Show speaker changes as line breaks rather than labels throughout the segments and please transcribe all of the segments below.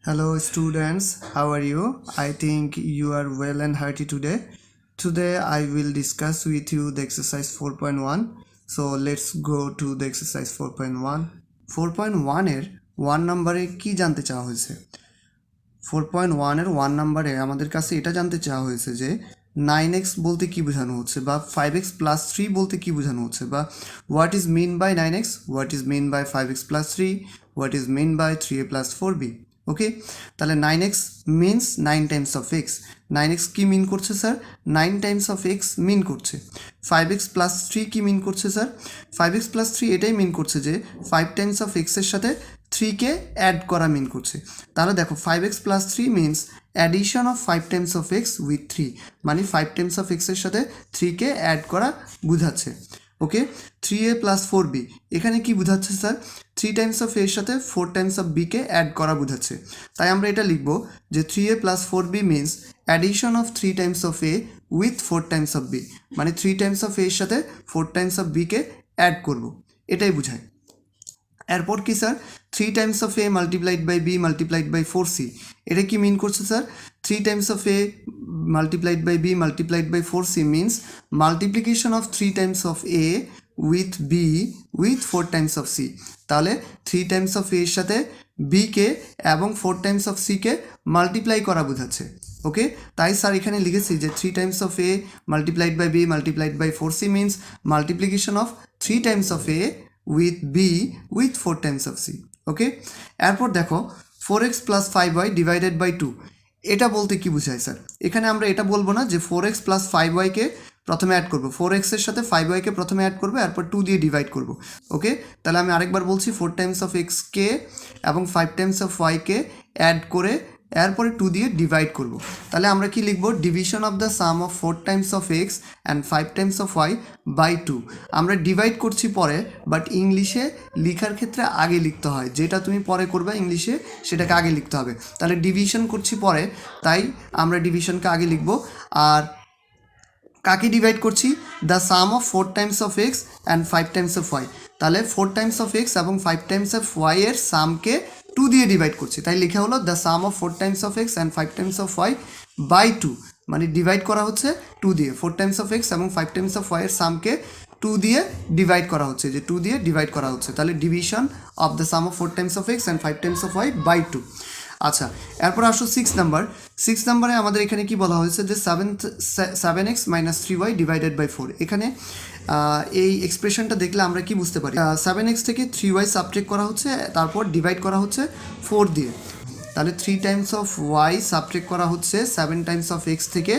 Hello students, how are you? I think you are well and hearty today. Today I will discuss with you the exercise 4.1. So let's go to the exercise 4.1. 4.1 এর 1 নম্বরে কি জানতে চাওয়া হয়েছে? 4.1 এর 1 নম্বরে আমাদের কাছে এটা জানতে চাওয়া হয়েছে যে 9x বলতে কি বোঝানো হচ্ছে বা 5x plus 3 বলতে কি বোঝানো হচ্ছে বা what is mean by 9x, what is mean by 5x plus 3, what is mean by 3a plus 4b. ওকে, তাহলে 9x means 9 Times of x. 9x কি মিন করছে স্যার? 9 টাইমস অফ এক্স মিন করছে। 5x plus 3 কি mean করছে sir? 5x plus 3 এটাই মিন করছে যে 5 times of এক্সের সাথে 3কে অ্যাড করা মিন করছে। তাহলে দেখো 5x plus 3 means addition of 5 times of X with 3, মানে 5 টাইমস অফ এক্সের সাথে 3কে অ্যাড করা বোঝাচ্ছে। ওকে, 3a প্লাস 4b এখানে কি বোঝাচ্ছে স্যার? 3 টাইমস অফ এর সাথে 4 টাইমস অফ বিকে অ্যাড করা বোঝাচ্ছে। তাই আমরা এটা লিখব যে 3a plus 4b means addition of 3 times of A with 4 times of b, মানে 3 টাইমস অফ এর সাথে 4 টাইমস অফ বিকে অ্যাড করব, এটাই বোঝায়। এরপর কি sir? 3 times of A multiplied by B multiplied by 4c, এটা কি মিন করছে sir? 3 times of A multiplied by B multiplied by 4c means multiplication of 3 times of A with B with 4 times of c. তাহলে 3 times of এর সাথে বিকে এবং 4 times of সিকে multiply করা বোঝাচ্ছে। ওকে, তাই স্যার এখানে লিখেছি যে 3 times of A multiplied by B multiplied by 4c means multiplication of 3 times of A with B with 4 times of C. Okay, এরপর দেখো 4x plus 5y divided by 2, এটা বলতে কি বোঝায় স্যার? এখানে আমরা এটা বলবো না যে 4x প্লাস 5yকে প্রথমে অ্যাড করবো, 4x এর সাথে 5yকে প্রথমে অ্যাড করবো, এরপর 2 দিয়ে ডিভাইড করবো। ওকে, তাহলে আমি আরেকবার বলছি 4 টাইমস অফ এক্সকে এবং 5 টাইমস অফ ওয়াইকে অ্যাড করে এরপরে 2 দিয়ে ডিভাইড করব। তাহলে আমরা কি লিখব? Division of the sum of 4 times of x and 5 times of y by 2। আমরা ডিভাইড করছি পরে, বাট ইংলিশে লেখার ক্ষেত্রে আগে লিখতে হয়, যেটা তুমি পরে করবে ইংলিশে সেটাকে আগে লিখতে হবে। তাহলে ডিভিশন করছি পরে, তাই আমরা ডিভিশনকে আগে লিখব। আর কাকে ডিভাইড করছি? The sum of 4 times of x and 5 times of y. তাহলে 4 টাইমস অফ এক্স এবং 5 টাইমস অফ ওয়াই এর সামকে 2 দিয়ে ডিভাইড করছি, তাই লেখা হলো the sum of 4 times of x and 5 times of y by 2, মানে ডিভাইড করা হচ্ছে 2 দিয়ে। 4 টাইমস অফ এক্স এবং 5 টাইমস অফ ওয়াই এর সামকে 2 দিয়ে ডিভাইড করা হচ্ছে, যে 2 দিয়ে ডিভাইড করা হচ্ছে। তাহলে division of the sum of 4 times of x and 5 times of y by 2। আচ্ছা, এরপর আসো 6 নাম্বার। 6 নাম্বারে আমাদের এখানে কি বলা হয়েছে যে 7x minus 3y divided by 4। এখানে এই এক্সপ্রেশনটা দেখলে আমরা কি বুঝতে পারি? 7x থেকে 3y সাবট্রাক্ট করা হচ্ছে, তারপর ডিভাইড করা হচ্ছে 4 দিয়ে। তাহলে 3 টাইমস অফ ওয়াই সাবট্রাক্ট করা হচ্ছে 7 টাইমস অফ এক্স থেকে,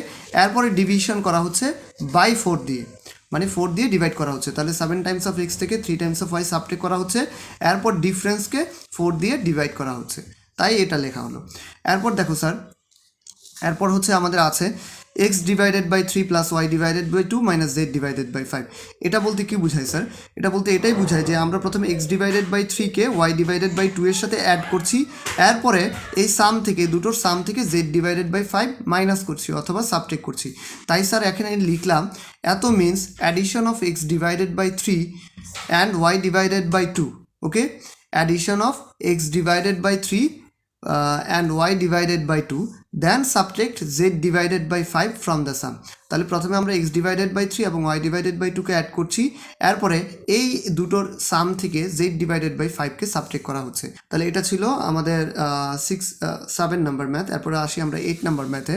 এরপরে ডিভিশন করা হচ্ছে বাই 4 দিয়ে, মানে 4 দিয়ে ডিভাইড করা হচ্ছে। তাহলে 7 টাইমস অফ এক্স থেকে 3 টাইমস অফ ওয়াই সাবট্রাক্ট করা হচ্ছে, এরপর ডিফারেন্সকে 4 দিয়ে ডিভাইড করা হচ্ছে, তাই এটা লেখা হলো। এরপর দেখো স্যার, এরপর হচ্ছে আমাদের আছে x divided by 3 plus y divided by 2 minus z divided by 5। এটা বলতে কি বোঝায় স্যার? এটা বলতে এটাই বোঝায় যে আমরা প্রথমে এক্স ডিভাইডেড বাই 3কে ওয়াই ডিভাইডেড বাই 2 এর সাথে অ্যাড করছি, এরপরে এই সাম থেকে, দুটোর সাম থেকে জেড ডিভাইডেড বাই 5 মাইনাস করছি অথবা সাবট্রাক্ট করছি। তাই স্যার এখানে লিখলাম এত means addition of x divided by 3 and y divided by 2। Okay, addition of x divided by 3 and y divided by 2, then subtract z divided by 5 from the sum. তাহলে প্রথমে আমরা x divided by 3 এবং y divided by 2 কে add করছি, এরপরে এই দুটোর সাম থেকে z divided by 5 K subtract করা হচ্ছে। তাহলে এটা ছিল আমাদের 7 নাম্বার ম্যাথ। এরপরে আসি আমরা 8 নাম্বার ম্যাথে।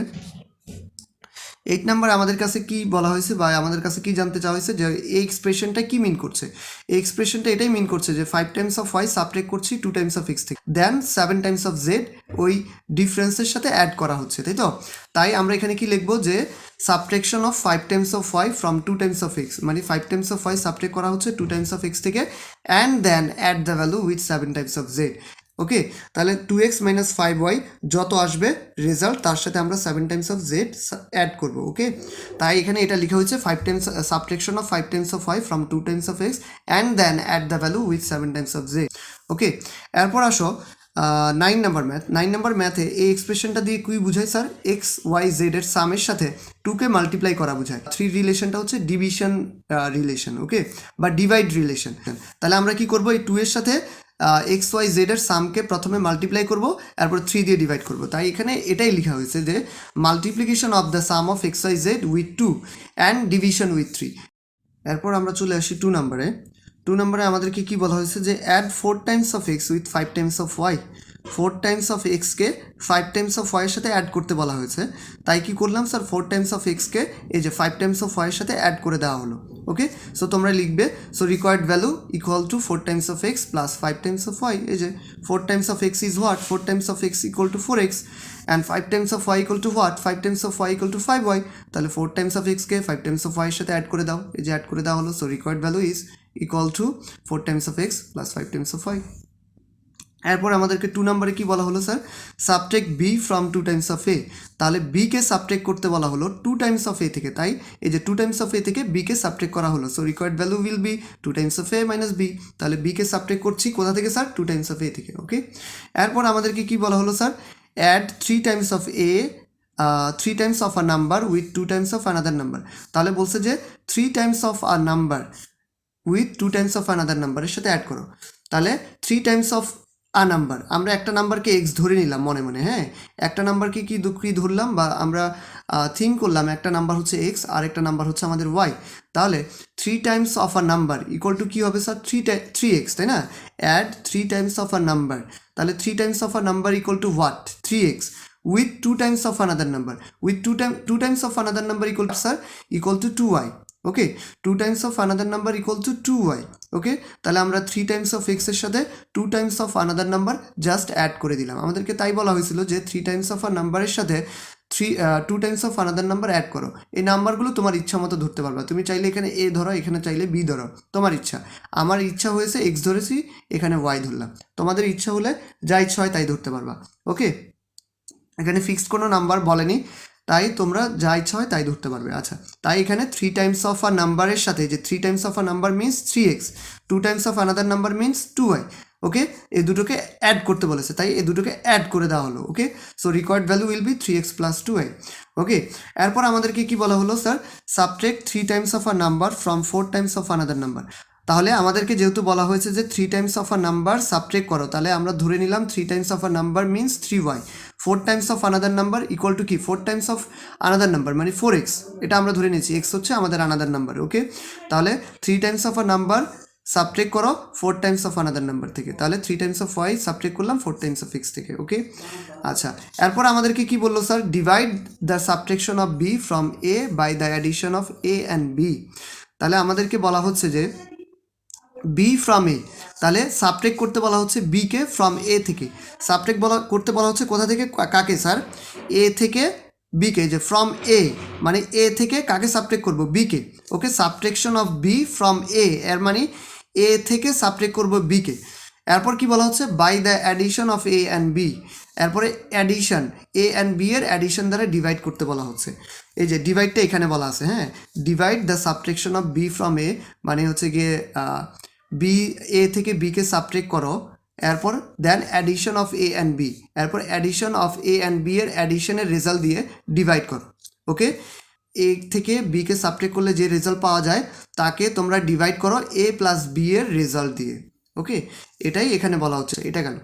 8 নাম্বার আমাদের কাছে কি বলা হয়েছে বা আমাদের কাছে কি জানতে চাওয়া হয়েছে যে এই এক্সপ্রেশনটা কি মিন করছে? এই এক্সপ্রেশনটা এটাই মিন করছে যে 5 টাইমস অফ ওয়াই সাবট্রাক্ট করছি 2 টাইমস অফ এক্স থেকে, দেন 7 টাইমস অফ জেড ওই ডিফারেন্সের সাথে অ্যাড করা হচ্ছে, তাই তো? তাই আমরা এখানে কি লিখবো যে subtraction of 5 times of Y from 2 times of X, মানে 5 টাইমস অফ ওয়াই সাবট্রাক্ট করা হচ্ছে 2 টাইমস অফ এক্স থেকে, and then add the value with 7 times of Z. Okay, তাহলে 2x মাইনাস 5y যত আসবে রেজাল্ট, তার সাথে আমরা 7 টাইমস অফ জেড অ্যাড করবো। ওকে, তাই এখানে এটা লেখা হয়েছে 5 times subtraction of 5 times of y from 2 times of x and then add the value with 7 times of Z. Okay, এরপর আসো 9 নাম্বার ম্যাথ। 9 নাম্বার ম্যাথে এই এক্সপ্রেশনটা দিয়ে কি বোঝায় স্যার? এক্স ওয়াই জেড এর সামের সাথে 2কে মাল্টিপ্লাই করা বোঝায়। 3 রিলেশনটা হচ্ছে ডিভিশন রিলেশন, ওকে, বা ডিভাইড রিলেশন। তাহলে আমরা কি করবো? এই 2 এর সাথে এক্স ওয়াই জেড এর সামকে প্রথমে মাল্টিপ্লাই করব, এরপর 3 দিয়ে ডিভাইড করব। তাই এখানে এটাই লেখা হয়েছে যে multiplication of the sum of x y z with 2 and division with 3। এরপর আমরা চলে আসি 2 নম্বরে। 2 নম্বরে আমাদেরকে কি বলা হয়েছে যে add 4 times of X with 5 times of Y. 4 times of এক্সকে 5 টাইমস অফ ওয়াইয়ের সাথে অ্যাড করতে বলা হয়েছে। তাই কি করলাম স্যার, 4 টাইমস অফ এক্সকে এই যে 5 টাইমস অফ ওয়াইয়ের সাথে অ্যাড করে দেওয়া হলো। ওকে, সো তোমরা লিখবে so required value equal to 4 times of x plus 5 times of y. এই যে 4 times of x is what, 4 times of x equal to 4x and 5 times of y equal to what, 5 times of y equal to 5y। তাহলে 4 times of এক্সকে 5 times of ওয়াইয়ের সাথে add করে দাও। এই যে অ্যাড করে দেওয়া হলো। So required value is equal to 4 times of x plus 5 times of Y. এরপর আমাদেরকে 2 নম্বরে কি বলা হলো sir, subtract B from 2 times of A. তাহলে বিকে সাবট্রেক্ট করতে বলা হলো 2 টাইমস অফ এ থেকে। তাই এই যে 2 টাইমস অফ এ থেকে বিকে সাবট্রেক্ট করা হলো। So required value will be 2 times of a minus b. তাহলে বিকে সাবট্রেক্ট করছি কোথা থেকে স্যার, 2 টাইমস অফ এ থেকে। ওকে, এরপর আমাদেরকে কি বলা হলো sir, add 3 times of a 3 times of a number with 2 times of another number. তাহলে বলছে যে 3 times of a number with 2 times of another নাম্বারের সাথে অ্যাড করো। তাহলে 3 টাইমস অফ আ নাম্বার, আমরা একটা নাম্বারকে এক্স ধরে নিলাম মনে মনে, হ্যাঁ, একটা নাম্বারকে কি ধরলাম বা আমরা থিঙ্ক করলাম একটা নাম্বার হচ্ছে এক্স আর একটা নাম্বার হচ্ছে আমাদের ওয়াই। তাহলে 3 times of a number equal to কী হবে স্যার, 3x, তাই না? Add 3 times of a number, তাহলে 3 times of a number equal to what, 3x with 2 times of another number, with 2 times of another number equal to sir equal to 2y. Okay, 2 times of another number equal to 2y। Okay, তাহলে আমরা 3 times of এক্সের সাথে 2 times of another number just add করে দিলাম। আমাদেরকে তাই বলা হয়েছিল যে 3 টাইমস অফ আ নাম্বারের সাথে 2 times of another number add করো। এই নাম্বারগুলো তোমার ইচ্ছা মতো ধরতে পারবা। তুমি চাইলে এখানে এ ধরো, এখানে চাইলে বি ধরো, তোমার ইচ্ছা। আমার ইচ্ছা হয়েছে এক্স ধরেছি, এখানে ওয়াই ধরলাম। তোমাদের ইচ্ছা হলে যা ইচ্ছা হয় তাই ধরতে পারবা। ওকে, এখানে ফিক্সড কোনো নাম্বার বলেনি, তাই তোমরা যা ইচ্ছা হয় তাই ধরতে পারবে। আচ্ছা, তাই এখানে 3 টাইমস অফ আ নাম্বারের সাথে যে 3 times of a number means 3x, 2 times of another number means 2y। ওকে, এই দুটোকে অ্যাড করতে বলেছে, তাই এই দুটোকে অ্যাড করে দেওয়া হলো। Okay, so required value will be 3x plus 2y। Okay, এরপর আমাদেরকে কি বলা হলো sir, subtract 3 times of a number from 4 times of another number. তাহলে আমাদেরকে যেহেতু বলা হয়েছে যে 3 times of a number subtract করো, তাহলে আমরা ধরে নিলাম 3 times of a number means 3y, 4 times of another number equal to কি, 4 টাইমস অফ আনাদার নাম্বার মানে 4x। এটা আমরা ধরে নিয়েছি, এক্স হচ্ছে আমাদের আনাদার নাম্বার। ওকে, তাহলে 3 times of a number subtract করো 4 টাইমস অফ আনাদার নাম্বার থেকে। তাহলে 3 টাইমস অফ ওয়াই সাবট্রেক্ট করলাম 4 টাইমস অফ এক্স থেকে। ওকে, আচ্ছা, এরপর আমাদেরকে কি বললো sir, divide the subtraction of B from a by the addition of A and b. তাহলে আমাদেরকে বলা হচ্ছে যে বি ফ্রম এ, তাহলে সাবট্রেক্ট করতে বলা হচ্ছে বিকে ফ্রম এ থেকে। সাবট্রেক্ট করতে বলা হচ্ছে কোথা থেকে, কাকে স্যার, এ থেকে বিকে, যে ফ্রম এ মানে এ থেকে কাকে সাবট্রেক্ট করব, বিকে। Okay, subtraction of B from A এর মানে এ থেকে সাবট্রেক্ট করব বিকে। এরপর কি বলা হচ্ছে, by the addition of A and b. এরপরে অ্যাডিশন এ অ্যান্ড বি এর অ্যাডিশন দ্বারা ডিভাইড করতে বলা হচ্ছে। এই যে ডিভাইডটা এখানে বলা আছে, হ্যাঁ, divide the subtraction of B from a মানে হচ্ছে গিয়ে বি, এ থেকে বিকে সাবট্রেক্ট করো, এরপর then addition of A and B, এরপর addition of A and B এর অ্যাডিশনের রেজাল্ট দিয়ে ডিভাইড করো। ওকে, এ থেকে বিকে সাবট্রেক্ট করলে যে রেজাল্ট পাওয়া যায় তাকে তোমরা ডিভাইড করো এ প্লাস বি এর রেজাল্ট দিয়ে। ওকে, এটাই এখানে বলা হচ্ছে। এটা গেল।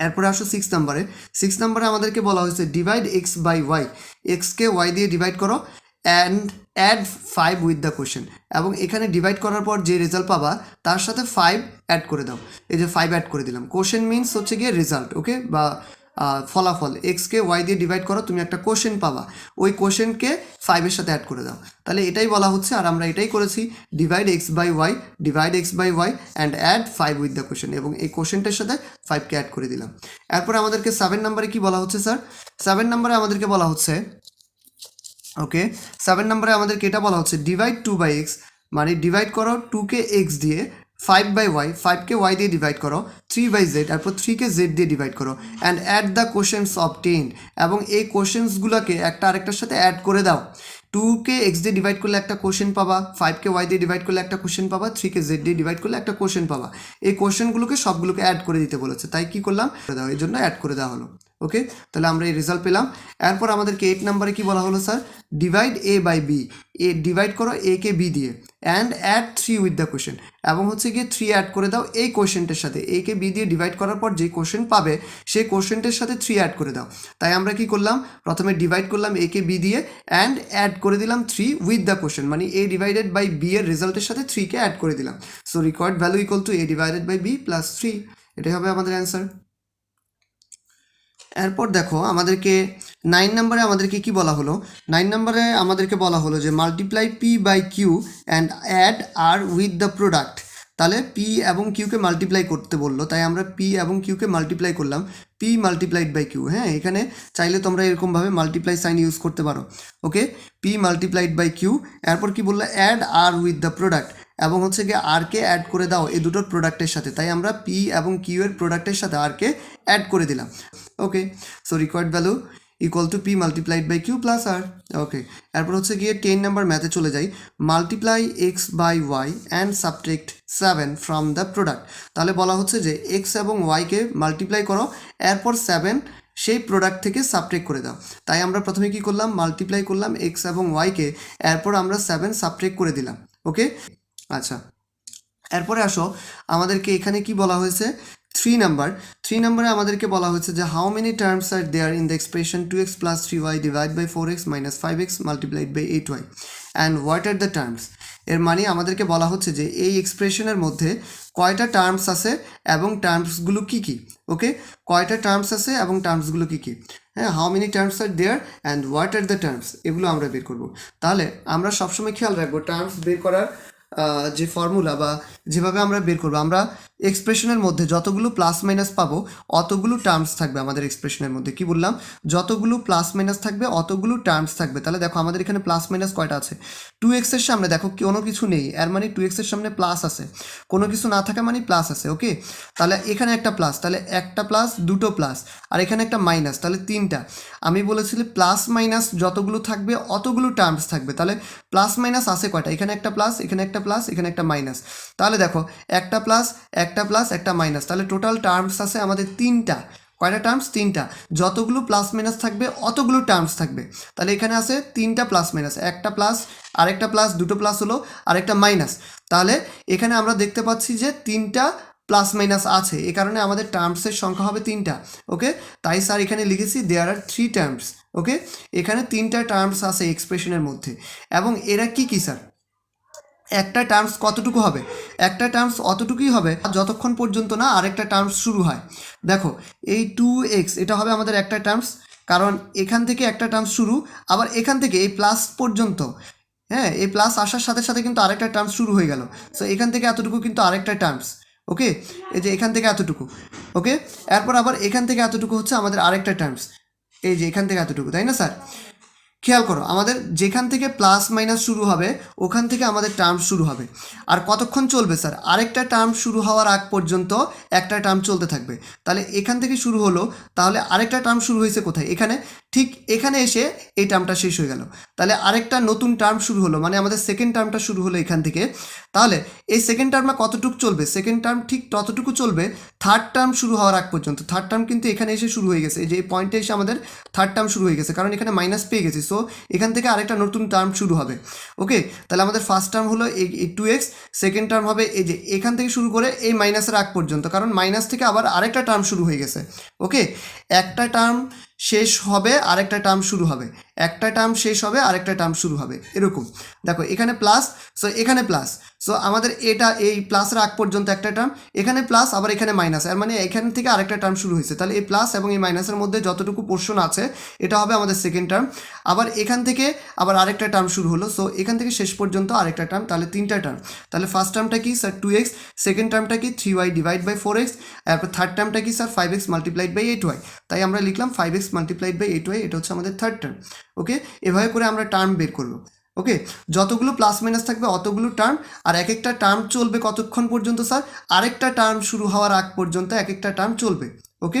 এরপরে আসো 6 নাম্বারে। 6 নাম্বারে আমাদেরকে বলা হয়েছে ডিভাইড এক্স বাই ওয়াই, এক্সকে ওয়াই দিয়ে ডিভাইড করো and add 5 with the question. এবং এখানে ডিভাইড করার পর যে রেজাল্ট পাবা তার সাথে 5 অ্যাড করে দাও। এই যে 5 অ্যাড করে দিলাম। কোশ্চেন মিনস হচ্ছে গিয়ে রেজাল্ট। ওকে, বা ফলাফল। এক্সকে ওয়াই দিয়ে ডিভাইড করো, তুমি একটা কোশ্চেন পাবা, ওই কোশ্চেনকে 5-এর সাথে অ্যাড করে দাও। তাহলে এটাই বলা হচ্ছে, আর আমরা এটাই করেছি, divide x by y, divide x by Y and add 5 with the question, এবং এই কোশ্চেনটার সাথে 5কে অ্যাড করে দিলাম। এরপরে আমাদেরকে 7 নাম্বারে কি বলা হচ্ছে স্যার, 7 নাম্বারে আমাদেরকে বলা হচ্ছে, ওকে, 7 নাম্বারে আমাদেরকে এটা বলা হচ্ছে ডিভাইড 2 বাই এক্স, মানে ডিভাইড করো 2কে এক্স দিয়ে, 5 বাই ওয়াই, 5কে ওয়াই দিয়ে ডিভাইড করো, 3 বাই জেড, তারপর 3কে জেড দিয়ে ডিভাইড করো and add the quotients obtained, এবং এই কোশ্চেন্সগুলোকে একটা আরেকটার সাথে অ্যাড করে দাও। 2কে এক্স দিয়ে ডিভাইড করলে একটা কোশ্চেন পাবা, 5কে ওয়াই দিয়ে ডিভাইড করলে একটা কোশ্চেন পাবা, 3কে জেড দিয়ে ডিভাইড করলে একটা কোশ্চেন পাবা। এই কোশ্চেনগুলোকে সবগুলোকে অ্যাড করে দিতে বলেছে, তাই কি করলাম, দাও, এই জন্য অ্যাড করে দেওয়া হলো। ওকে, তাহলে আমরা এই রেজাল্ট পেলাম। এরপর আমাদেরকে 8 নম্বরে কি বলা হলো sir, divide a by b, a divide করো এ কে বি দিয়ে, and add 3 with the question, এবং হচ্ছে গিয়ে 3 অ্যাড করে দাও এই কোশ্চেনটার সাথে, এ কে বি দিয়ে ডিভাইড করার পর যে কোশ্চেন পাবে সেই কোশ্চেনটার সাথে 3 অ্যাড করে দাও। তাই আমরা কি করলাম, প্রথমে ডিভাইড করলাম এ কে বি দিয়ে, অ্যান্ড অ্যাড করে দিলাম 3 উইথ দ্য কোশ্চেন, মানে এ ডিভাইডেড বাই বি এর রেজাল্টের সাথে 3 কে অ্যাড করে দিলাম। So required value equal to a divided by b plus 3, এটাই হবে আমাদের অ্যান্সার। এরপর দেখো আমাদেরকে 9 নম্বরে আমাদেরকে কি বলা হলো, 9 নম্বরে আমাদেরকে বলা হলো যে multiply p by q and add r with the product. তাহলে পি এবং কিউকে মাল্টিপ্লাই করতে বললো, তাই আমরা পি এবং কিউকে মাল্টিপ্লাই করলাম, পি মাল্টিপ্লাইড বাই কিউ। হ্যাঁ, এখানে চাইলে তোমরা এরকমভাবে মাল্টিপ্লাই সাইন ইউজ করতে পারো। Okay, p multiplied by q, এরপর কি বললো, add r with the product, এবং হচ্ছে গিয়ে আরকে অ্যাড করে দাও এই দুটোর প্রোডাক্টের সাথে, তাই আমরা পি এবং কিউ এর প্রোডাক্টের সাথে আরকে অ্যাড করে দিলাম। Okay, so required value equal to P multiplied by Q plus R. Okay, এরপর হচ্ছে গিয়ে 10 নাম্বার ম্যাথে চলে যাই, multiply X by Y and subtract 7 from the product. তাহলে বলা হচ্ছে যে এক্স এবং ওয়াইকে মাল্টিপ্লাই করো, এরপর 7 সেই প্রোডাক্ট থেকে সাবট্রেক্ট করে দাও। তাই আমরা প্রথমে কি করলাম, মাল্টিপ্লাই করলাম এক্স এবং ওয়াইকে, এরপর আমরা 7 সাবট্রেক্ট করে দিলাম। ওকে, আচ্ছা, এরপরে আসো আমাদেরকে এখানে কি বলা হয়েছে, 3 নম্বরে আমাদেরকে বলা হয়েছে যে how many terms are there in the expression 2x plus 3y divide by 4x minus 5x multiplied by 8y and what are the terms. এর মানে আমাদেরকে বলা হচ্ছে যে এই এক্সপ্রেশনের মধ্যে কয়টা টার্মস আছে এবং টার্মসগুলো কী কী। ওকে, কয়টা টার্মস আছে এবং টার্মসগুলো কী কী। হ্যাঁ, how many terms are there and what are the terms, এগুলো আমরা বের করব। তাহলে আমরা সবসময় খেয়াল রাখবো টার্মস বের করার যে ফর্মুলা বা যেভাবে আমরা বের করবো, আমরা এক্সপ্রেশনের মধ্যে যতগুলো প্লাস মাইনাস পাবো অতগুলো টার্মস থাকবে আমাদের এক্সপ্রেশনের মধ্যে। কি বললাম, যতগুলো প্লাস মাইনাস থাকবে অতগুলো টার্মস থাকবে। তাহলে দেখো আমাদের এখানে প্লাস মাইনাস কয়টা আছে, 2x এর সামনে দেখো কোনো কিছু নেই, এর মানে 2x এর সামনে প্লাস আছে, কোনো কিছু না থাকা মানে প্লাস আছে। ওকে, তাহলে এখানে একটা প্লাস, তাহলে একটা প্লাস, দুটো প্লাস, আর এখানে একটা মাইনাস, তাহলে 3টা। আমি বলেছিলাম প্লাস মাইনাস যতগুলো থাকবে অতগুলো টার্মস থাকবে। তাহলে প্লাস মাইনাস আছে কয়টা, এখানে একটা প্লাস, এখানে একটা প্লাস, এখানে একটা মাইনাস। তাহলে দেখো একটা প্লাস, একটা প্লাস, একটা মাইনাস, তাহলে টোটাল টার্মস আছে আমাদের 3টা। কয়টা টার্মস, 3টা। যতগুলো প্লাস মাইনাস থাকবে অতগুলো টার্মস থাকবে। তাহলে এখানে আছে 3টা প্লাস মাইনাস, একটা প্লাস, আরেকটা প্লাস, দুটো প্লাস হলো, আরেকটা মাইনাস। তাহলে এখানে আমরা দেখতে পাচ্ছি যে 3টা প্লাস মাইনাস আছে, এই কারণে আমাদের টার্মসের সংখ্যা হবে 3টা। ওকে, তাই স্যার এখানে লিখেছি দেয়ার আর 3 টার্মস। ওকে, এখানে 3টা টার্মস আছে এক্সপ্রেশনের মধ্যে, এবং এরা কি কি স্যার, একটা টার্মস কতটুকু হবে, একটা টার্মস অতটুকুই হবে যতক্ষণ পর্যন্ত না আরেকটা টার্মস শুরু হয়। দেখো এই 2x এটা হবে আমাদের একটা টার্মস, কারণ এখান থেকে একটা টার্মস শুরু, আবার এখান থেকে এই প্লাস পর্যন্ত, হ্যাঁ, এই প্লাস আসার সাথে সাথে কিন্তু আরেকটা টার্মস শুরু হয়ে গেল। সো এখান থেকে এতটুকু কিন্তু আরেকটা টার্মস। ওকে, এই যে এখান থেকে এতটুকু। ওকে, এরপর আবার এখান থেকে এতটুকু হচ্ছে আমাদের আরেকটা টার্মস, এই যে এখান থেকে এতটুকু, তাই না স্যার? খেয়াল করো আমাদের যেখান থেকে প্লাস মাইনাস শুরু হবে ওখান থেকে আমাদের টার্ম শুরু হবে। আর কতক্ষণ চলবে স্যার, আরেকটা টার্ম শুরু হওয়ার আগ পর্যন্ত একটা টার্ম চলতে থাকবে। তাহলে এখান থেকে শুরু হলো, তাহলে আরেকটা টার্ম শুরু হয়েছে কোথায়, এখানে, ঠিক এখানে এসে এই টার্মটা শেষ হয়ে গেল। তাহলে আরেকটা নতুন টার্ম শুরু হলো, মানে আমাদের সেকেন্ড টার্মটা শুরু হলো এখান থেকে। তাহলে এই সেকেন্ড টার্মটা কতটুকু চলবে, সেকেন্ড টার্ম ঠিক ততটুকু চলবে থার্ড টার্ম শুরু হওয়ার আগ পর্যন্ত। থার্ড টার্ম কিন্তু এখানে এসে শুরু হয়ে গেছে, এই যে এই পয়েন্টে এসে আমাদের থার্ড টার্ম শুরু হয়ে গেছে, কারণ এখানে মাইনাস পেয়ে গেছি। সো এখান থেকে আরেকটা নতুন টার্ম শুরু হবে। ওকে, তাহলে আমাদের ফার্স্ট টার্ম হলো এই 2x, সেকেন্ড টার্ম হবে এই যে এখান থেকে শুরু করে এই মাইনাসের আগ পর্যন্ত, কারণ মাইনাস থেকে আবার আরেকটা টার্ম শুরু হয়ে গেছে। ওকে, একটা টার্ম শেষ হবে আরেকটা টার্ম শুরু হবে, একটা টার্ম শেষ হবে আরেকটা টার্ম শুরু হবে, এরকম। দেখো এখানে প্লাস, সো এখানে প্লাস, সো আমাদের এটা এই প্লাসের আগ পর্যন্ত একটা টার্ম, এখানে প্লাস, আবার এখানে মাইনাস, এর মানে এখান থেকে আরেকটা টার্ম শুরু হয়েছে। তাহলে এই প্লাস এবং এই মাইনাসের মধ্যে যতটুকু পোর্শন আছে এটা হবে আমাদের সেকেন্ড টার্ম। আবার এখান থেকে আবার আরেকটা টার্ম শুরু হলো, সো এখান থেকে শেষ পর্যন্ত আরেকটা টার্ম, তাহলে 3টা টার্ম। তাহলে ফার্স্ট টার্মটা কি স্যার 2x, সেকেন্ড টার্মটা কি 3y ডিভাইড বাই 4x, তারপর থার্ড টার্মটা কি sir 5x multiplied by 8y। তাই আমরা লিখলাম 5x মাল্টিপ্লাইড বাই 8y, এটা হচ্ছে আমাদের থার্ড টার্ম। ওকে, এভাবে করে আমরা টার্ম বের করবো। ওকে, যতগুলো প্লাস মাইনাস থাকবে অতগুলো টার্ম, আর এক একটা টার্ম চলবে কতক্ষণ পর্যন্ত স্যার, আরেকটা টার্ম শুরু হওয়ার আগ পর্যন্ত এক একটা টার্ম চলবে। ওকে,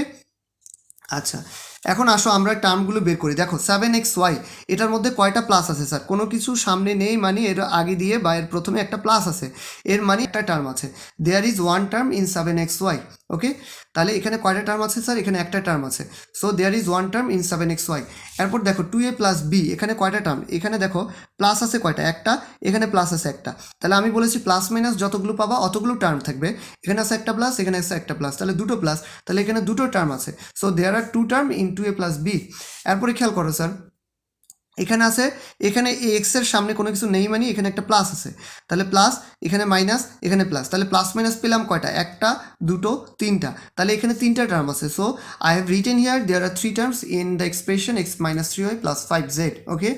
আচ্ছা, এখন আসো আমরা টার্মগুলো বের করি। দেখো 7xy এটার মধ্যে কয়টা প্লাস আছে স্যার? কোনো কিছু সামনে নেই মানে এর আগে দিয়ে বা এর প্রথমে একটা প্লাস আছে, এর মানে একটা টার্ম আছে। There is one term in 7xy। ওকে, তাহলে এখানে কয়টা টার্ম আছে স্যার? এখানে একটা টার্ম আছে। So there is one term in 7xy। এরপর দেখো 2a প্লাস বি, এখানে কয়টা টার্ম? এখানে দেখো প্লাস আছে কয়টা? একটা। এখানে প্লাস আছে একটা। তাহলে আমি বলেছি প্লাস মাইনাস যতগুলো পাবা অতগুলো টার্ম থাকবে। এখানে আছে একটা প্লাস, এখানে আছে একটা প্লাস, তাহলে দুটো প্লাস, তাহলে এখানে দুটো টার্ম আছে। So there are two term in 2a plus b. এরপরে খেয়াল করো স্যার, এখানে আছে, এখানে এক্স এর সামনে কোনো কিছু নেই মানে এখানে একটা প্লাস আছে, তাহলে প্লাস, এখানে মাইনাস, এখানে প্লাস, তাহলে প্লাস মাইনাস পেলাম কয়টা? একটা, দুটো, তিনটা, তাহলে এখানে তিনটা টার্ম আছে। So I have written here there are three terms in the expression x minus 3y plus 5z। ওকে,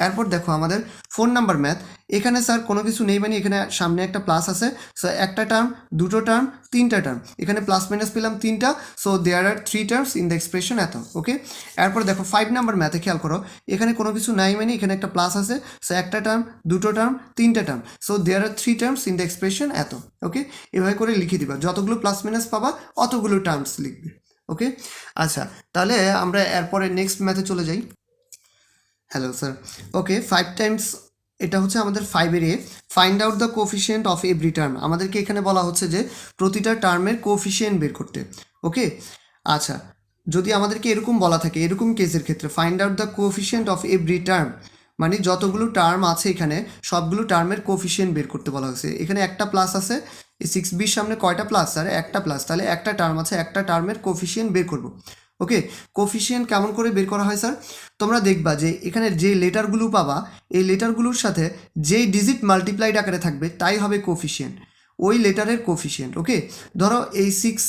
এরপর দেখো আমাদের 4 নাম্বার ম্যাথ। এখানে স্যার কোনো কিছু নেই মানে এখানে সামনে একটা প্লাস আছে। সো একটা টার্ম, দুটো টার্ম, তিনটা টার্ম, এখানে প্লাস মাইনাস পেলাম তিনটা। So there are three terms in the expression এত। ওকে, এরপর দেখো 5 নাম্বার ম্যাথে খেয়াল করো, এখানে কোনো কিছু নাই মানে এখানে একটা প্লাস আছে। সো একটা টার্ম, দুটো টার্ম, তিনটা term. So there are three terms in the expression এত। ওকে, এভাবে করে লিখে দিবা, যতগুলো প্লাস মাইনাস পাবা অতগুলো টার্মস লিখবে। ওকে, আচ্ছা, তাহলে আমরা এরপরে নেক্সট ম্যাথে চলে যাই। Hello sir. ওকে, 5 টাইমস, এটা হচ্ছে আমাদের 5-এর A, find out the coefficient of every term. আমাদেরকে এখানে বলা হচ্ছে যে প্রতিটা টার্মের কোফিশিয়েন্ট বের করতে। ওকে, আচ্ছা, যদি আমাদেরকে এরকম বলা থাকে, এরকম কেসের ক্ষেত্রে find out the coefficient of every term, মানে যতগুলো টার্ম আছে এখানে সবগুলো টার্মের কোফিশিয়েন্ট বের করতে বলা হয়েছে। এখানে একটা প্লাস আছে, এই 6bর সামনে কয়টা প্লাস স্যার? একটা প্লাস, তাহলে একটা টার্ম আছে, একটা টার্মের কোফিশিয়েন্ট বের করব। ওকে, কোফিশিয়েন্ট কেমন করে বের করা হয় স্যার? তোমরা দেখবা যে এখানে যে লেটারগুলো পাবা, এই লেটারগুলোর সাথে যেই ডিজিট মাল্টিপ্লাইড আকারে থাকবে তাই হবে কোফিশিয়েন্ট, ওই লেটারের কোফিশিয়েন্ট। ওকে, ধরো এই 6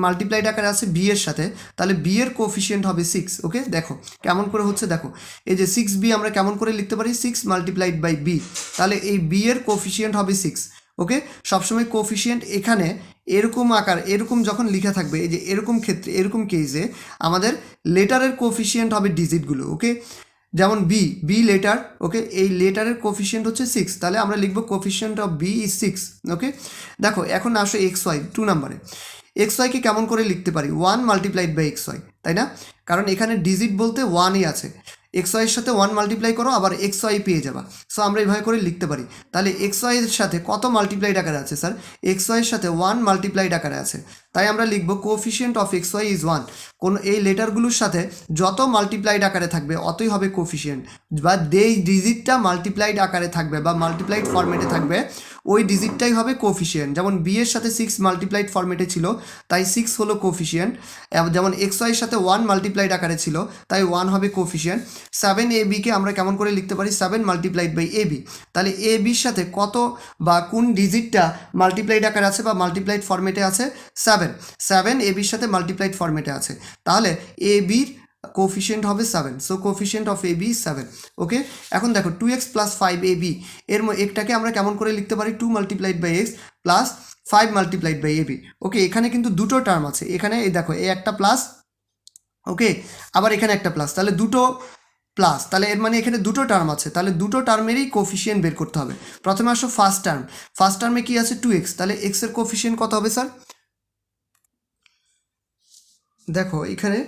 মাল্টিপ্লাইড আকারে আছে বি এর সাথে, তাহলে বি এর কোফিশিয়েন্ট হবে 6। ওকে, দেখো কেমন করে হচ্ছে, দেখো এই যে 6b আমরা কেমন করে লিখতে পারি? 6 মাল্টিপ্লাইড বাই বি, তাহলে এই বি এর কোফিশিয়েন্ট হবে 6। ওকে, সবসময় কোফিশিয়েন্ট এখানে এরকম আকার, এরকম যখন লেখা থাকবে, এই যে এরকম ক্ষেত্রে, এরকম কেসে আমাদের লেটারের কোফিশিয়েন্ট হবে ডিজিটগুলো। ওকে, যেমন বি লেটার। ওকে, এই লেটারের কোফিশিয়েন্ট হচ্ছে 6, তাহলে আমরা লিখবো কোফিশিয়েন্ট অফ বি ইজ 6। ওকে, দেখো এখন আসো এক্স ওয়াই 2 নাম্বারে। এক্স ওয়াইকে কেমন করে লিখতে পারি? 1 মাল্টিপ্লাইড বাই এক্স ওয়াই, তাই না? কারণ এখানে ডিজিট বলতে 1ই আছে, এক্স ওয়াইয়ের সাথে 1 মাল্টিপ্লাই করো, আবার এক্স ওয়াই পেয়ে যাবা। সো আমরা এইভাবে করে লিখতে পারি। তাহলে এক্স ওয়াইয়ের সাথে কত মাল্টিপ্লাইড আকারে আছে স্যার? এক্স ওয়াইয়ের সাথে 1 মাল্টিপ্লাইড আকারে আছে, তাই আমরা লিখবো coefficient of x y is 1। কোন এই লেটারগুলোর সাথে যত মাল্টিপ্লাইড আকারে থাকবে অতই হবে কোফিশিয়েন্ট, বা যেই ডিজিটটা মাল্টিপ্লাইড আকারে থাকবে বা মাল্টিপ্লাইড ফরম্যাটে থাকবে ওই ডিজিটটাই হবে কোফিশিয়েন্ট। যেমন বি এর সাথে 6 মাল্টিপ্লাইড ফরম্যাটে ছিল তাই 6 হলো কোফিশিয়েন্ট, যেমন এক্স ওয়াইয়ের সাথে 1 মাল্টিপ্লাইড আকারে ছিল তাই 1 হবে কোফিশিয়েন্ট। 7ab-কে আমরা কেমন করে লিখতে পারি? 7 মাল্টিপ্লাইড বাই ab, তাহলে এ বির সাথে কত বা কোন ডিজিটটা মাল্টিপ্লাইড আকারে আছে বা মাল্টিপ্লাইড ফরম্যাটে আছে? 7 এ বির সাথে মাল্টিপ্লাইড ফরম্যাটে আছে, তাহলে এ বির কোফিশিয়েন্ট হবে 7। So coefficient of a b is 7। Okay, এখন দেখো 2x প্লাস 5ab, এর একটাকে আমরা কেমন করে লিখতে পারি? 2 multiplied by X plus 5 multiplied by A B. Okay, এখানে কিন্তু দুটো টার্ম আছে, এখানে এই দেখো এ একটা প্লাস, ওকে, আবার এখানে একটা প্লাস, তাহলে দুটো প্লাস, তাহলে এর মানে এখানে দুটো টার্ম আছে, তাহলে দুটো টার্মেরই কোফিশিয়েন্ট বের করতে হবে। প্রথমে আসো ফার্স্ট টার্ম, ফার্স্ট টার্মে কি আছে? 2x, তাহলে x এর কোফিশিয়েন্ট কত হবে স্যার? দেখো এখানে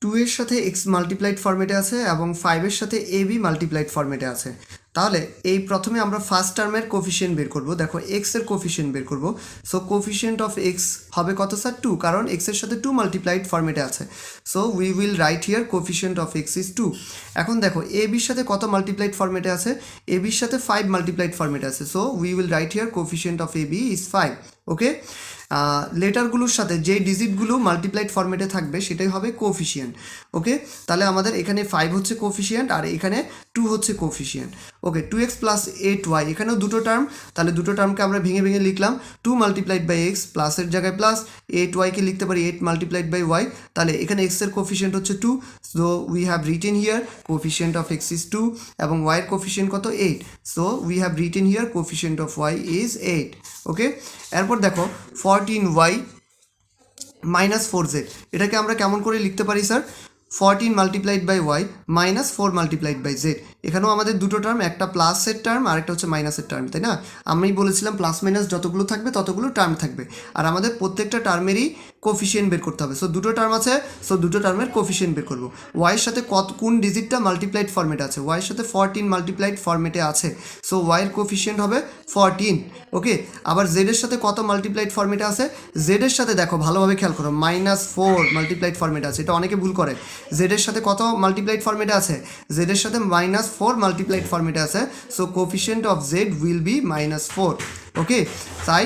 2 এর সাথে এক্স মাল্টিপ্লাইড ফরম্যাটে আছে এবং 5-এর সাথে এ বি মাল্টিপ্লাইড ফরম্যাটে আছে। তাহলে এই প্রথমে আমরা ফার্স্ট টার্মের কোফিশিয়েন্ট বের করব। দেখো এক্স এর কোফিশিয়েন্ট বের করব। সো কোফিশিয়েন্ট অফ এক্স হবে কত স্যার? 2, কারণ এক্স এর সাথে 2 মাল্টিপ্লাইড ফরম্যাটে আছে। So we will write here coefficient of x is 2। এখন দেখো এ বির সাথে কত মাল্টিপ্লাইড ফরম্যাটে আছে? এ বির সাথে 5 মাল্টিপ্লাইড ফরম্যাটে আছে। So we will write here coefficient of a b is 5। Okay, লেটারগুলোর সাথে যে ডিজিটগুলো মাল্টিপ্লাইড ফরম্যাটে থাকবে সেটাই হবে কোফিশিয়েন্ট। ওকে, তাহলে আমাদের এখানে 5 হচ্ছে কোফিশিয়েন্ট আর এখানে 2 হচ্ছে কোফিশিয়েন্ট। ওকে, 2x প্লাস 8y, এখানেও দুটো টার্ম, তাহলে দুটো টার্মকে আমরা ভেঙে ভেঙে লিখলাম। 2 মাল্টিপ্লাইড বাই এক্স, প্লাসের জায়গায় প্লাস, 8y-কে লিখতে পারি 8 মাল্টিপ্লাইড বাই ওয়াই, তাহলে এখানে x এর কোফিশিয়েন্ট হচ্ছে 2। So we have written here coefficient of x is 2 এবং y এর কোফিশিয়েন্ট কত? 8। So we have written here coefficient of y is 8। ওকে, এরপর দেখো 14y মাইনাস 4z, এটাকে আমরা কেমন করে লিখতে পারি sir? 14 multiplied by y minus 4 multiplied by z, এখানেও আমাদের দুটো টার্ম, একটা প্লাসের টার্ম আর একটা হচ্ছে মাইনাসের টার্ম, তাই না? আমি বলেছিলাম প্লাস মাইনাস যতগুলো থাকবে ততগুলো টার্ম থাকবে, আর আমাদের প্রত্যেকটা টার্মেরই কোফিশিয়েন্ট বের করতে হবে। সো দুটো টার্ম আছে, সো দুটো টার্মের কোফিশিয়েন্ট বের করবো। ওয়াইয়ের সাথে কোন ডিজিটটা মাল্টিপ্লাইড ফর্মেটে আছে? ওয়াইয়ের সাথে 14 মাল্টিপ্লাইড ফর্মেটে আছে, সো ওয়াইয়ের কোফিশিয়েন্ট হবে 14। ওকে, আবার জেডের সাথে কত মাল্টিপ্লাইড ফর্মেটে আছে? জেডের সাথে দেখো ভালোভাবে খেয়াল করো, -4 মাল্টিপ্লাইড ফর্মেটে আছে। এটা অনেকে ভুল করে। জেডের সাথে কত মাল্টিপ্লাইড ফর্মেটে আছে? জেডের সাথে -4 মাল্টিপ্লাইড ফর্মেটে আছে, so coefficient of Z will be -4। ওকে, তাই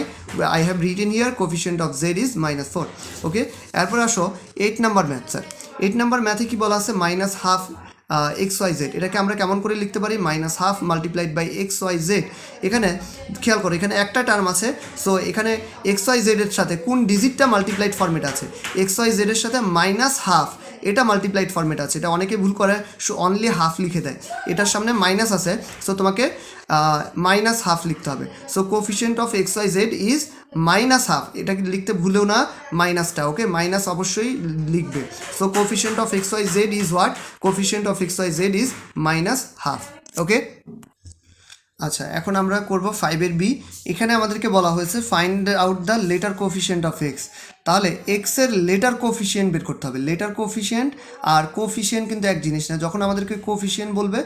I have written here coefficient of z is -4. ওকে, এরপর আসো 8 নাম্বার ম্যাথ। স্যার 8 নাম্বার ম্যাথে কি বলা আছে? -12 xyz, এটাকে আমরা কেমন করে লিখতে পারি? -12 মাল্টিপ্লাইড বাই xyz। এখানে খেয়াল করো, এখানে একটা টার্ম আছে, সো এখানে xyz এর সাথে কোন ডিজিটটা মাল্টিপ্লাইড ফর্মেট আছে? xyz এর সাথে -12 এটা মাল্টিপ্লাইড ফর্মেট আছে। এটা অনেকে ভুল করে, অনলি হাফ লিখে দেয়। এটার সামনে মাইনাস আছে, সো তোমাকে -12 লিখতে হবে। So coefficient of xyz is -12, এটাকে লিখতে ভুলেও না মাইনাসটা। ওকে, মাইনাস অবশ্যই লিখবে। So coefficient of xyz is what? Coefficient of xyz is -12। ওকে, আচ্ছা, এখন আমরা করব 5-এর বি। এখানে আমাদেরকে বলা হয়েছে find out the letter coefficient of x. তাহলে এক্স এর লেটার কোফিশিয়েন্ট বের করতে হবে। লেটার কোফিশিয়েন্ট আর কোফিশিয়েন্ট কিন্তু এক জিনিস না। যখন আমাদেরকে কোফিশিয়েন্ট বলবে,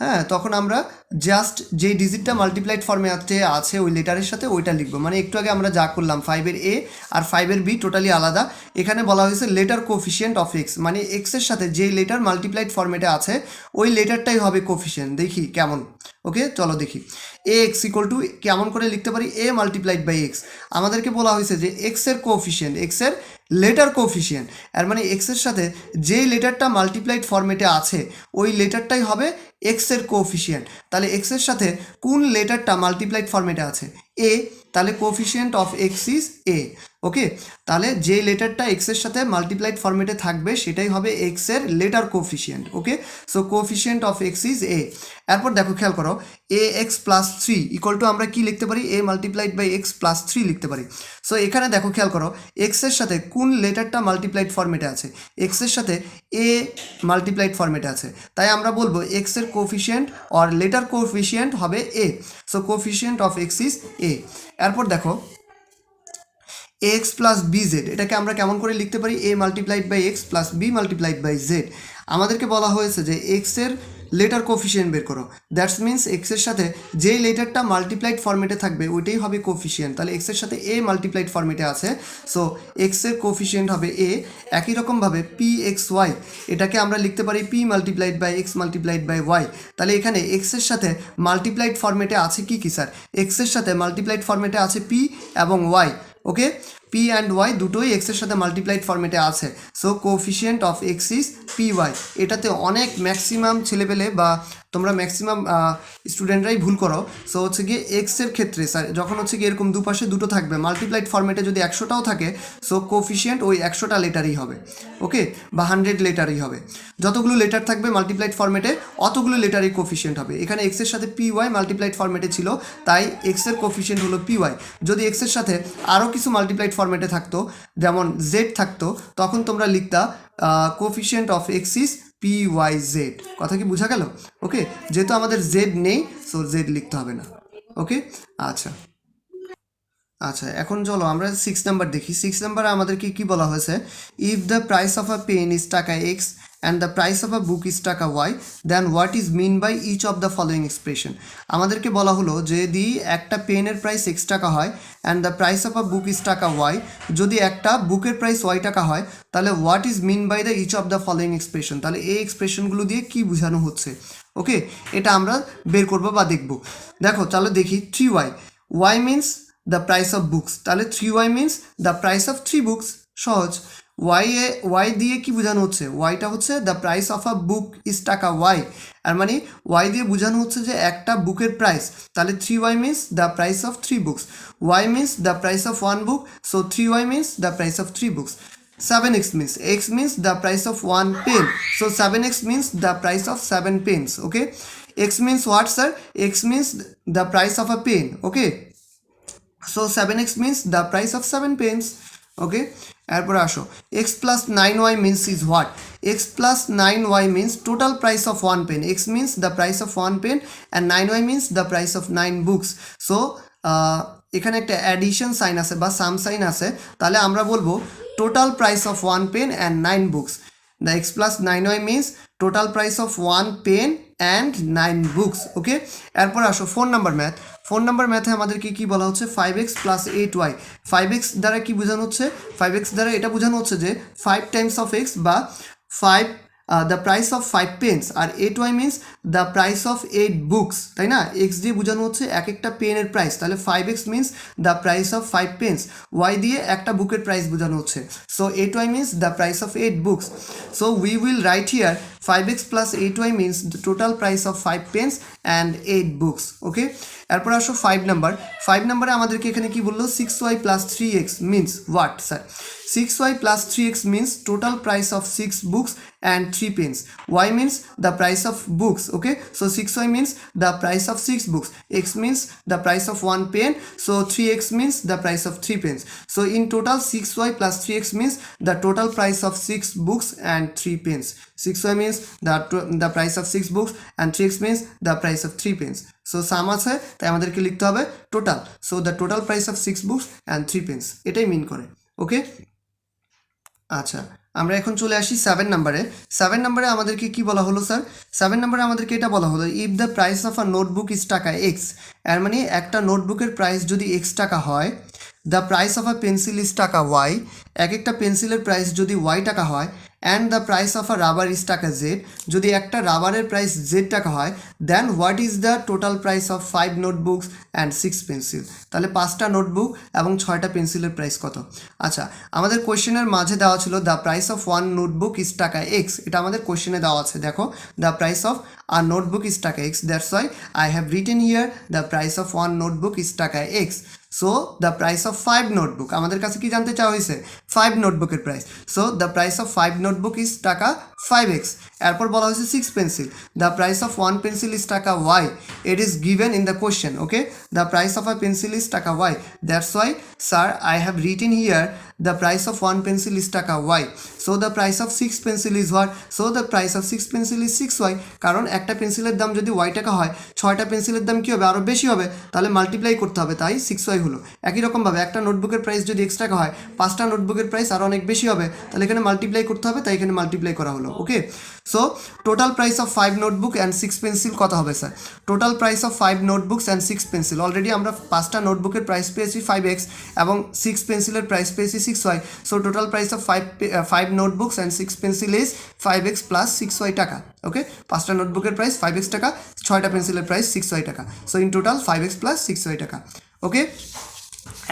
হ্যাঁ, তখন আমরা জাস্ট যে ডিজিটটা মাল্টিপ্লাইড ফর্মে আছে ওই লেটারের সাথে ওইটা লিখবো। মানে একটু আগে আমরা যা করলাম 5-এর এ আর 5-এর বি টোটালি আলাদা। এখানে বলা হয়েছে লেটার কোফিশিয়েন্ট অফ এক্স, মানে এক্সের সাথে যে লেটার মাল্টিপ্লাইড ফর্মেটে আছে ওই লেটারটাই হবে কোফিশিয়েন্ট। দেখি কেমন। ওকে, চলো দেখি। এ এক্স ইকুয়াল টু কেমন করে লিখতে পারি? A multiplied by x. আমাদেরকে বলা হয়েছে যে এক্সের কোফিশিয়েন্ট, এক্সের লেটার কোফিশিয়েন্ট, আর মানে এক্সের সাথে যেই লেটারটা মাল্টিপ্লাইড ফর্মেটে আছে ওই লেটারটাই হবে এক্সের কোফিশিয়েন্ট। তাহলে এক্সের সাথে কোন লেটারটা মাল্টিপ্লাইড ফর্মেটে আছে? এ, তাহলে coefficient of x is A. Okay, তাহলে যে লেটারটা এক্সের সাথে মাল্টিপ্লাইড ফর্মেটে থাকবে সেটাই হবে এক্সের letter coefficient. Okay, so coefficient of x is A. এরপর দেখো খেয়াল করো, এ এক্স প্লাস 3 ইকুয়াল টু আমরা কি লিখতে পারি? A multiplied by X plus 3 লিখতে পারি। সো এখানে দেখো খেয়াল করো, এক্সের সাথে কোন লেটারটা মাল্টিপ্লাইড ফর্মেটে আছে? এক্সের সাথে এ মাল্টিপ্লাইড ফর্মেটে আছে, তাই আমরা বলবো এক্সের কোফিশিয়েন্ট অর লেটার কোফিশিয়েন্ট হবে A. So coefficient of x is A. এরপর দেখো এক্স প্লাস বি জেড, এটাকে আমরা কেমন করে লিখতে পারি? A multiplied by X plus B multiplied by Z. আমাদেরকে বলা হয়েছে যে এক্সের লেটার কোফিশিয়েন্ট বের করো। দ্যাটস মিনস এক্সের সাথে যেই লেটারটা মাল্টিপ্লাইড ফর্মেটে থাকবে ওইটাই হবে কোফিশিয়েন্ট। তাহলে এক্সের সাথে এ মাল্টিপ্লাইড ফর্মেটে আছে, সো এক্সের কোফিশিয়েন্ট হবে এ। একই রকমভাবে পি এক্স ওয়াই, এটাকে আমরা লিখতে পারি p multiplied by x multiplied by y. তাহলে এখানে এক্সের সাথে মাল্টিপ্লাইড ফর্মেটে আছে কি কি স্যার? এক্সের সাথে মাল্টিপ্লাইড ফর্মেটে আছে পি এবং y. Okay, p and y দুটোই এক্সের সাথে মাল্টিপ্লাইড ফর্মেটে আছে, so coefficient of x is P y. এটাতে অনেক ম্যাক্সিমাম ছেলেপেলে বা তোমরা ম্যাক্সিমাম স্টুডেন্টরাই ভুল করো। সো হচ্ছে গিয়ে এক্সের ক্ষেত্রে স্যার যখন হচ্ছে গিয়ে এরকম দুপাশে দুটো থাকবে মাল্টিপ্লাইড ফর্মেটে, যদি 100টাও থাকে সো কোফিশিয়েন্ট ওই 100টা লেটারই হবে। ওকে, বা 100 লেটারই হবে। যতগুলো লেটার থাকবে মাল্টিপ্লাইড ফর্মেটে অতগুলো লেটারই কোফিশিয়েন্ট হবে। এখানে এক্সের সাথে পি ওয়াই মাল্টিপ্লাইড ফর্মেটে ছিল, তাই এক্সের কোফিশিয়েন্ট হলো পি ওয়াই। যদি এক্সের সাথে আরও কিছু মাল্টিপ্লাইড ফর্মেটে থাকতো, যেমন জেড থাকতো, তখন তোমরা লিখতা coefficient of x is P Y Z. কথা কি বোঝা গেল? ওকে, যেহেতু আমাদের জেড নেই সো জেড লিখতে হবে না। ওকে, আচ্ছা আচ্ছা, এখন চলো আমরা 6 নাম্বার দেখি। 6 নাম্বারে আমাদেরকে কি বলা হয়েছে? If the price of a pen is taka X and the price of a book is টাকা Y, then what is mean by each of the following expression. আমাদেরকে বলা হলো যদি একটা পেনের প্রাইস এক্স টাকা হয় and the price of a book is টাকা ওয়াই, যদি একটা বুকের প্রাইস ওয়াই টাকা হয়, তাহলে what is mean by the each of the following expression. তাহলে এই এক্সপ্রেশনগুলো দিয়ে কি বোঝানো হচ্ছে? ওকে, এটা আমরা বের করবো বা দেখবো। দেখো চলো দেখি। 3y, y means the price of books, তাহলে 3y means the price of 3 books. সহজ। ওয়াই দিয়ে কি বোঝানো হচ্ছে? ওয়াইটা হচ্ছে the price of a book is টাকা ওয়াই, আর মানে ওয়াই দিয়ে বোঝানো হচ্ছে যে একটা বুকের প্রাইস। তাহলে 3y means the price of 3 books, y means the price of 1 book, so 3y means the price of 3 books. 7x means x means the price of 1 pen, so 7x means the price of 7 pens. Okay, x means what sir? X means the price of a pen. Okay, so 7x means the price of 7 pens. Okay, এরপর আসো x plus 9y means is what? x plus 9y means total price of one pen. X means the price of one pen and 9y means the price of 9 books. So এখানে একটা addition sign আছে বা সাম sign আছে, তাহলে আমরা বলবো total price of one pen and 9 books. The x plus 9y means total price of one pen and 9 books. ওকে, এরপর আসো 4 নাম্বার ম্যাথ। 4 নাম্বার ম্যাথে আমাদেরকে কি বলা হচ্ছে 5x plus 8y। 5x দ্বারা কি বোঝানো হচ্ছে, 5x দ্বারা এটা বোঝানো হচ্ছে যে 5 টাইমস অফ x বা 5 দ্য প্রাইস অফ 5 পেন্স, আর 8y means the price of 8 books, তাই না? এক্স দিয়ে বোঝানো হচ্ছে এক একটা পেনের প্রাইস, তাহলে 5x means the price of 5 pens, y দিয়ে একটা বুকের প্রাইস বোঝানো হচ্ছে, so 8y means the price of 8 books. So we will write here 5x plus 8y means the total price of 5 pens and 8 books. ওকে, এরপর আসো 5 number. 5 নাম্বারে আমাদেরকে এখানে কি বললো 6y plus 3x means what sir? 6y plus 3x means total price of 6 books and 3 pens. Y means the price of books. Okay, so 6y means the price of 6 books. X means the price of 1 pen. So 3x means the price of 3 pens. So in total 6y plus 3x means the total price of 6 books and 3 pens. 6y means the price of 6 books and 3x means the price of 3 pens. So sum আছে, তাই আমাদেরকে লিখতে হবে total. So the total price of 6 books and 3 pens, এটাই mean করে। ওকে, আচ্ছা আমরা এখন চলে আসি 7 নাম্বারে। 7 নাম্বারে আমাদেরকে কি বলা হলো স্যার? 7 নাম্বারে আমাদেরকে এটা বলা হলো if the price of a notebook is taka X, এর মানে একটা নোটবুকের প্রাইস যদি এক্স টাকা হয়, the price of a pencil is টাকা ওয়াই, এক একটা পেন্সিলের প্রাইস যদি ওয়াই টাকা হয়, and the price of a rubber is taka Z, যদি একটা রাবারের প্রাইস জেড টাকা হয়, then what is the total price of 5 notebooks and 6 pencil, তাহলে 5টা নোটবুক এবং 6টা পেন্সিলের প্রাইস কত? আচ্ছা, আমাদের কোয়েশ্চেনের মাঝে দেওয়া ছিল the price of one notebook is taka X, এটা আমাদের কোয়েশ্চেনে দেওয়া আছে। দেখো the price of a notebook is taka X, that's why I have written here the price of one notebook is taka X. So the price of 5 notebook, আমাদের কাছে কি জানতে চাওয়া হয়েছে 5 নোটবুকের price, so the price of 5 notebook is taka 5x। এরপর বলা হয়েছে 6 pencil, the price of 1 pencil is টাকা Y, it is given in the question. Okay, the price of a pencil is টাকা Y, that's why sir I have written here the price of 1 pencil is টাকা y, so the price of 6 pencil is what? So the price of 6 pencil is 6y, কারণ একটা পেন্সিলের দাম যদি y টাকা হয়, 6টা পেন্সিলের দাম কি হবে? আরও বেশি হবে, তাহলে মাল্টিপ্লাই করতে হবে, তাই 6y হলো। একই রকমভাবে একটা নোটবুকের প্রাইস যদি x টাকা হয়, 5টা নোটবুকের প্রাইস আরও অনেক বেশি হবে, তাহলে এখানে মাল্টিপ্লাই করতে হবে, তাই এখানে মাল্টিপ্লাই করা হলো। Okay, so total price of 5 notebook and 6 pencil কত হবে sir? Total price of 5 notebooks and 6 pencil, already আমরা 5টা নোটবুকের প্রাইস পেয়েছি 5x এবং 6 পেন্সিলের প্রাইস পেয়েছি 6y, so total price of 5 notebooks and 6 pencil is 5x plus 6y টাকা। ওকে, 5টা নোটবুকের প্রাইস 5x টাকা, 6টা পেন্সিলের প্রাইস 6y টাকা, so in total 5x plus 6y টাকা। ওকে,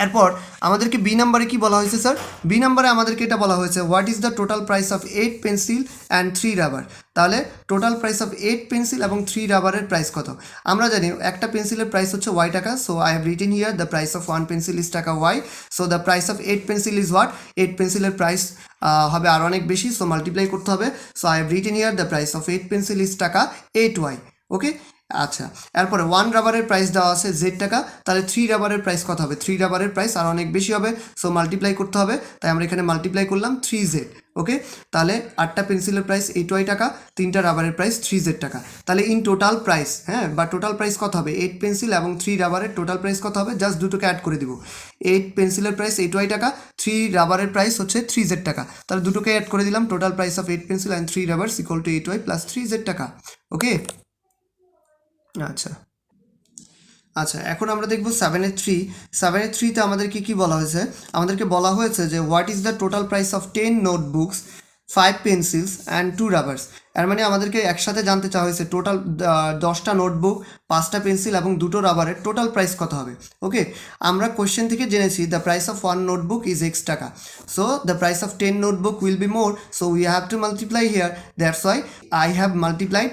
এরপর আমাদেরকে বি নাম্বারে কি বলা হয়েছে স্যার? বি নাম্বারে আমাদেরকে এটা বলা হয়েছে what is the total price of 8 pencil and 3 rubber, তাহলে টোটাল প্রাইস অফ 8 পেন্সিল এবং 3 রাবারের প্রাইস কত? আমরা জানি একটা পেন্সিলের প্রাইস হচ্ছে ওয়াই টাকা, so I have written here the price of 1 pencil is টাকা Y, so the price of 8 pencil is what? 8 পেন্সিলের প্রাইস হবে আরও অনেক বেশি, সো মাল্টিপ্লাই করতে হবে, so I have written here the price of 8 pencil is টাকা 8y। ওকে, আচ্ছা এরপরে 1 রাবারের প্রাইস দেওয়া আছে জেড টাকা, তাহলে 3 রাবারের প্রাইস কত হবে? 3 রাবারের প্রাইস আরও অনেক বেশি হবে, সো মাল্টিপ্লাই করতে হবে, তাই আমরা এখানে মাল্টিপ্লাই করলাম 3z। ওকে, তাহলে 8টা পেন্সিলের প্রাইস 8y টাকা, 3টা রাবারের প্রাইস 3z টাকা, তাহলে ইন টোটাল প্রাইস, হ্যাঁ বা টোটাল প্রাইস কত হবে? 8 পেন্সিল এবং 3 রাবারের টোটাল প্রাইস কত হবে? জাস্ট দুটোকে অ্যাড করে দিব, 8 পেন্সিলের প্রাইস 8y টাকা, 3 রাবারের প্রাইস হচ্ছে 3z টাকা, তাহলে দুটোকে অ্যাড করে দিলাম, total price of 8 pencil and 3 rubbers equal to 8y plus 3z taka. ওকে, আচ্ছা আচ্ছা এখন আমরা দেখব 7-এর 3। 7-এর 3তে আমাদেরকে কি বলা হয়েছে? আমাদেরকে বলা হয়েছে যে what is the total price of 10 notebooks 5 pencils and 2 রাবার্স, এর মানে আমাদেরকে একসাথে জানতে চাওয়া হয়েছে টোটাল 10টা নোটবুক, 5টা পেন্সিল এবং 2টো রাবারের টোটাল প্রাইস কত হবে। ওকে, আমরা কোয়েশ্চেন থেকে জেনেছি the price of 1 notebook is x টাকা, so the price of 10 notebook will be more, so we have to multiply here, that's why I have multiplied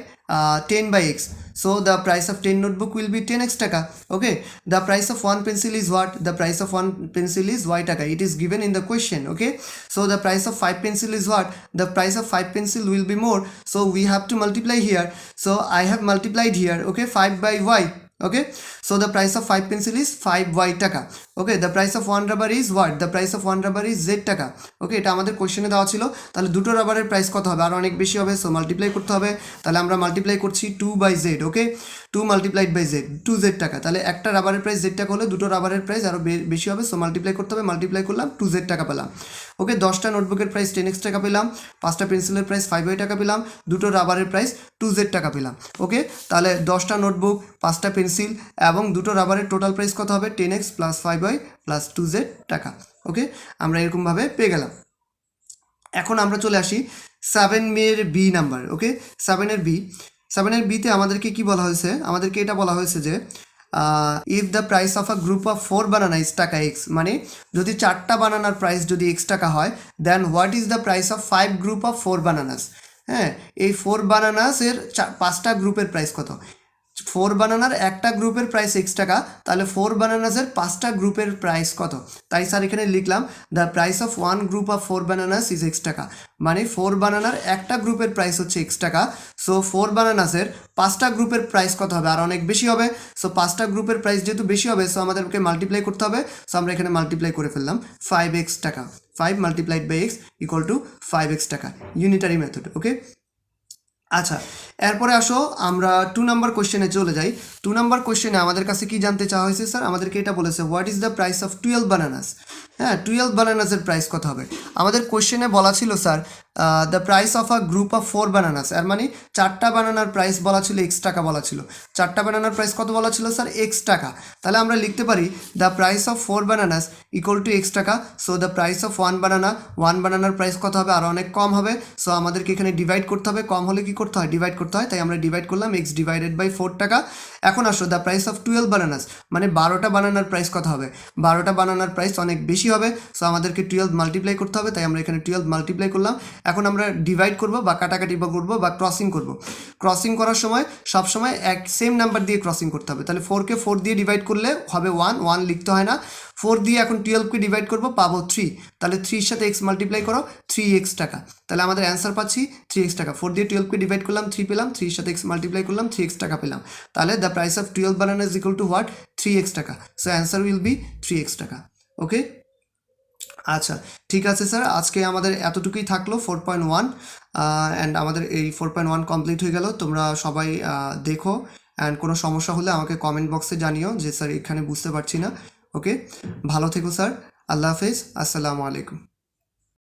10 by x, so the price of 10 notebook will be 10x taka. Okay, the price of 1 pencil is what? The price of 1 pencil is y taka, it is given in the question. Okay, so the price of 5 pencil is what? The price of 5 pencil will be more, so we have to multiply here, so I have multiplied here. Okay, 5 by y, Okay, so the price of 5 pencil is 5y টাকা। Okay, the price of 1 rubber is what? The price of 1 rubber is z টাকা। Okay, এটা আমাদের কোশ্চেনে দেওয়া ছিল। তাহলে দুটো রাবারের প্রাইস কত হবে? আর অনেক বেশি হবে, সো মাল্টিপ্লাই করতে হবে। তাহলে আমরা মাল্টিপ্লাই করছি 2/z। Okay, 2 multiplied by z, 2z টাকা। তাহলে একটা রাবারের প্রাইস z টাকা হলে দুটো রাবারের প্রাইস আরও বেশি হবে, সো মাল্টিপ্লাই করতে হবে। মাল্টিপ্লাই করলাম, 2z টাকা পেলাম। ওকে, 10টা নোটবুকের প্রাইস 10x টাকা পেলাম, 5টা পেন্সিলের প্রাইস 5y টাকা পেলাম, দুটো রাবারের প্রাইস 2z টাকা পেলাম। ওকে, তাহলে 10টা নোটবুক, 5টা পেন্সিল এবং দুটো রাবারের টোটাল প্রাইস কত হবে? 10x plus 5y plus 2z টাকা। ওকে, আমরা এরকমভাবে পেয়ে গেলাম। এখন আমরা চলে আসি 7 বি নাম্বার। ওকে, 7 বিতে আমাদেরকে কি বলা হয়েছে? আমাদেরকে এটা বলা হয়েছে যে if the price of a group of 4 banana is taka X, মানে যদি 4টা বানানার প্রাইস যদি x টাকা হয়, then what is the price of 5 group of 4 bananas. হ্যাঁ, এই 4 বানানাসের 5টা গ্রুপের প্রাইস কত? 4 বানানার একটা গ্রুপের প্রাইস x টাকা, তাহলে 4 বানানাসের 5টা গ্রুপের প্রাইস কত? তাই স্যার এখানে লিখলাম the price of 1 group of 4 bananas is x টাকা, মানে 4 বানানার একটা গ্রুপের প্রাইস হচ্ছে x টাকা। সো 4 বানানাসের 5টা গ্রুপের প্রাইস কত হবে? আর অনেক বেশি হবে। সো 5টা গ্রুপের প্রাইস যেহেতু বেশি হবে, সো আমাদেরকে মাল্টিপ্লাই করতে হবে। সো আমরা এখানে মাল্টিপ্লাই করে ফেললাম, 5x টাকা, 5 multiplied by x equal to 5x টাকা, ইউনিটারি মেথড। ওকে, আচ্ছা, এরপরে আসো আমরা 2 নাম্বার কোশ্চেনে চলে যাই। 2 নাম্বার কোশ্চেনে আমাদের কাছে কি জানতে চাওয়া হয়েছে স্যার? আমাদেরকে এটা বলেছে what is the price of 12 bananas. হ্যাঁ, 12 বানানাসের প্রাইস কত হবে? আমাদের কোশ্চেনে বলা ছিল sir the price of a group of 4 bananas, এর মানে 4টা বানানার প্রাইস বলা ছিল x টাকা বলা ছিল। 4টা বানানার প্রাইস কত বলা ছিল স্যার? x টাকা। তাহলে আমরা লিখতে পারি the price of 4 bananas equal to x টাকা। সো দ্য প্রাইস অফ 1 বানানার প্রাইস কত হবে? আর অনেক কম হবে। সো আমাদেরকে এখানে ডিভাইড করতে হবে, কম হলে কি করতে হয়? ডিভাইড করতে হয়। তাই আমরা ডিভাইড করলাম x ডিভাইডেড বাই 4 টাকা। এখন আসো দ্য প্রাইস অফ 12 বানানাস, মানে 12টা বানানার প্রাইস কত হবে? 12টা বানানার প্রাইস অনেক বেশি হবে। সো আমাদেরকে 12 মাল্টিপ্লাই করতে হবে, তাই আমরা এখানে 12 মাল্টিপ্লাই করলাম। এখন আমরা ডিভাইড করব বা কাটাকাটি বা করবো বা ক্রসিং করব। ক্রসিং করার সময় সবসময় এক সেম নাম্বার দিয়ে ক্রসিং করতে হবে। তাহলে 4কে 4 দিয়ে ডিভাইড করলে হবে 1 লিখতে হয় না। 4 দিয়ে এখন 12কে ডিভাইড করবো, পাবো 3। তাহলে 3 এর সাথে x মাল্টিপ্লাই করো, 3x টাকা। তাহলে আমাদের অ্যান্সার পাচ্ছি 3x টাকা। 4 দিয়ে 12কে ডিভাইড করলাম, 3 পেলাম, 3 এর সাথে x মাল্টিপ্লাই করলাম, 3x টাকা পেলাম। তাহলে the price of 12 banana is equal to what? 3x টাকা। So answer will be 3x টাকা। ওকে, আচ্ছা ঠিক আছে স্যার, আজকে আমাদের এতটুকুই থাকলো 4.1 অ্যান্ড আমাদের এই 4.1 কমপ্লিট হয়ে গেল। তোমরা সবাই দেখো, অ্যান্ড কোনো সমস্যা হলে আমাকে কমেন্ট বক্সে জানিও যে স্যার এখানে বুঝতে পারছি না। ওকে, ভালো থেকো স্যার, আল্লাহ হাফেজ, আসসালামু আলাইকুম।